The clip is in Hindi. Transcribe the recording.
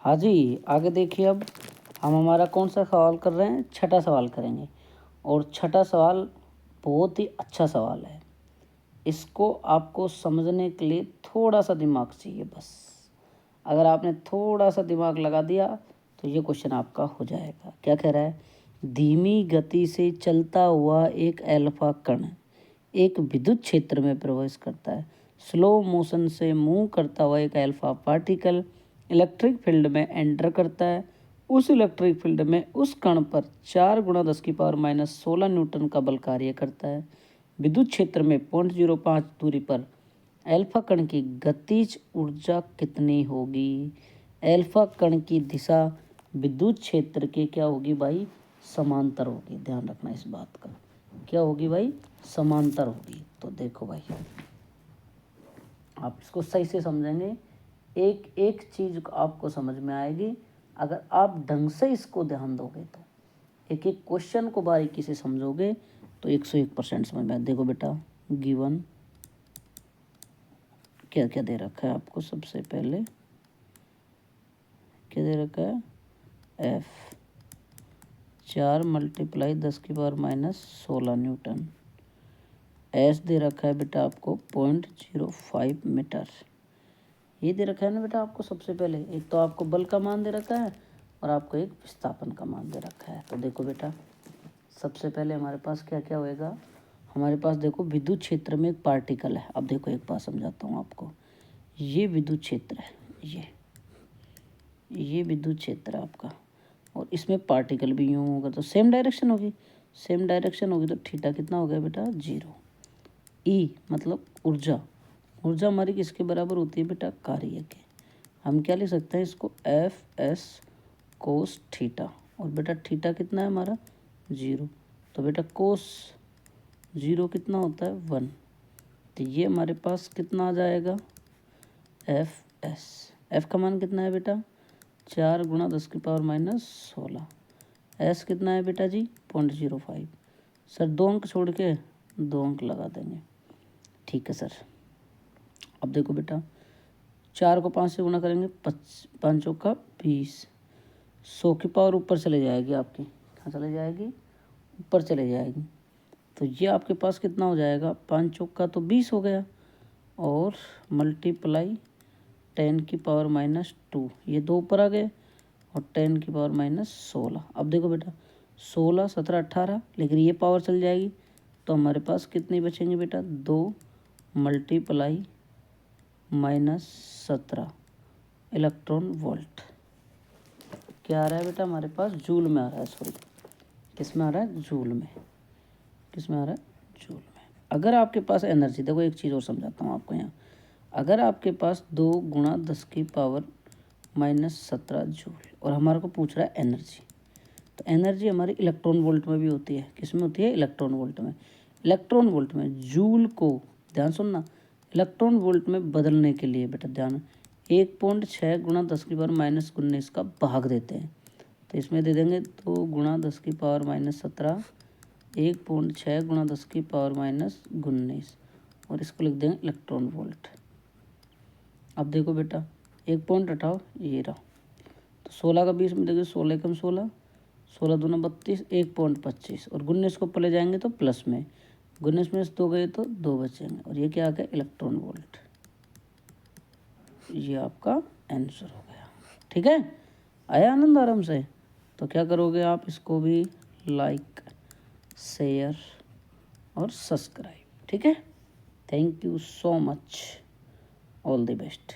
हाँ जी, आगे देखिए अब हम हमारा कौन सा सवाल कर रहे हैं, छठा सवाल करेंगे। और छठा सवाल बहुत ही अच्छा सवाल है। इसको आपको समझने के लिए थोड़ा सा दिमाग चाहिए बस। अगर आपने थोड़ा सा दिमाग लगा दिया तो ये क्वेश्चन आपका हो जाएगा। क्या कह रहा है, धीमी गति से चलता हुआ एक एल्फा कण एक विद्युत क्षेत्र में प्रवेश करता है। स्लो मोशन से मूव करता हुआ एक एल्फा पार्टिकल इलेक्ट्रिक फील्ड में एंटर करता है। उस इलेक्ट्रिक फील्ड में उस कण पर 4 × 10⁻⁻16 न्यूटन का बल कार्य करता है। विद्युत क्षेत्र में 0.05 दूरी पर एल्फा कण की गतिज ऊर्जा कितनी होगी। एल्फा कण की दिशा विद्युत क्षेत्र के क्या होगी भाई, समांतर होगी। ध्यान रखना इस बात का, क्या होगी भाई, समांतर होगी। तो देखो भाई, आप इसको सही से समझेंगे, एक एक चीज आपको समझ में आएगी अगर आप ढंग से इसको ध्यान दोगे। तो एक एक क्वेश्चन को बारीकी से समझोगे तो 101% समझ में। देखो बेटा, गिवन क्या क्या दे रखा है आपको। सबसे पहले क्या दे रखा है, एफ 4 × 10⁻⁻16 न्यूटन। एस दे रखा है बेटा आपको 0.05 मीटर। ये दे रखा है ना बेटा आपको। सबसे पहले एक तो आपको बल का मान दे रखा है और आपको एक विस्थापन का मान दे रखा है। तो देखो बेटा, सबसे पहले हमारे पास क्या क्या होएगा। हमारे पास देखो विद्युत क्षेत्र में एक पार्टिकल है। अब देखो एक बात समझाता हूँ आपको। ये विद्युत क्षेत्र है, ये विद्युत क्षेत्र है आपका, और इसमें पार्टिकल भी यूँ होगा तो सेम डायरेक्शन होगी। सेम डायरेक्शन होगी तो थीटा कितना हो गया बेटा, 0। ई मतलब ऊर्जा, ऊर्जा हमारी किसके बराबर होती है बेटा, कार्य के। हम क्या लिख सकते हैं इसको, एफ एस कोस थीटा। और बेटा थीटा कितना है हमारा, 0। तो बेटा कोस 0 कितना होता है, 1। तो ये हमारे पास कितना आ जाएगा, एफ एस। एफ का मान कितना है बेटा, 4 × 10⁻⁻16। एस कितना है बेटा जी, 0.05। सर 2 अंक छोड़ के 2 अंक लगा देंगे, ठीक है सर। अब देखो बेटा, 4 को 5 से गुणा करेंगे, 5 चौका 20। 100 की पावर ऊपर चले जाएगी आपकी, कहाँ चले जाएगी, ऊपर चले जाएगी। तो ये आपके पास कितना हो जाएगा, 5 चौका तो 20 हो गया, और मल्टीप्लाई 10⁻⁻2। ये 2 ऊपर आ गए, और 10⁻⁻16। अब देखो बेटा, 16 17 18, लेकिन ये पावर चल जाएगी तो हमारे पास कितनी बचेंगे बेटा, 2 × -17 इलेक्ट्रॉन वोल्ट। क्या आ रहा है बेटा हमारे पास, जूल में आ रहा है। सॉरी, किस में आ रहा है, जूल में। किस में आ रहा है, जूल में। अगर आपके पास एनर्जी, देखो एक चीज़ और समझाता हूँ आपको यहाँ। अगर आपके पास 2 × 10⁻⁻17 जूल, और हमारे को पूछ रहा है एनर्जी, तो एनर्जी हमारी इलेक्ट्रॉन वोल्ट में भी होती है। किस में होती है, इलेक्ट्रॉन वोल्ट में। इलेक्ट्रॉन वोल्ट में जूल को, ध्यान सुनना, इलेक्ट्रॉन वोल्ट में बदलने के लिए बेटा ध्यान, 1.6 × 10⁻⁻19 का भाग देते हैं। तो इसमें दे देंगे 2 × 10⁻⁻17, 1.6 × 10⁻⁻19, और इसको लिख देंगे इलेक्ट्रॉन वोल्ट। अब देखो बेटा, एक पॉइंट हटाओ, ये रहा। तो 16 का 20 में देखिए, 16 कम 16, 16 दूना 32, 1.25, और 19 को पले जाएंगे तो प्लस में, 19 में से 2 गए तो 2 बचेंगे, और ये क्या आ गया, इलेक्ट्रॉन वोल्ट। ये आपका आंसर हो गया, ठीक है। आया आनंद आराम से। तो क्या करोगे आप, इसको भी लाइक शेयर और सब्सक्राइब, ठीक है। Thank you so much, all the best.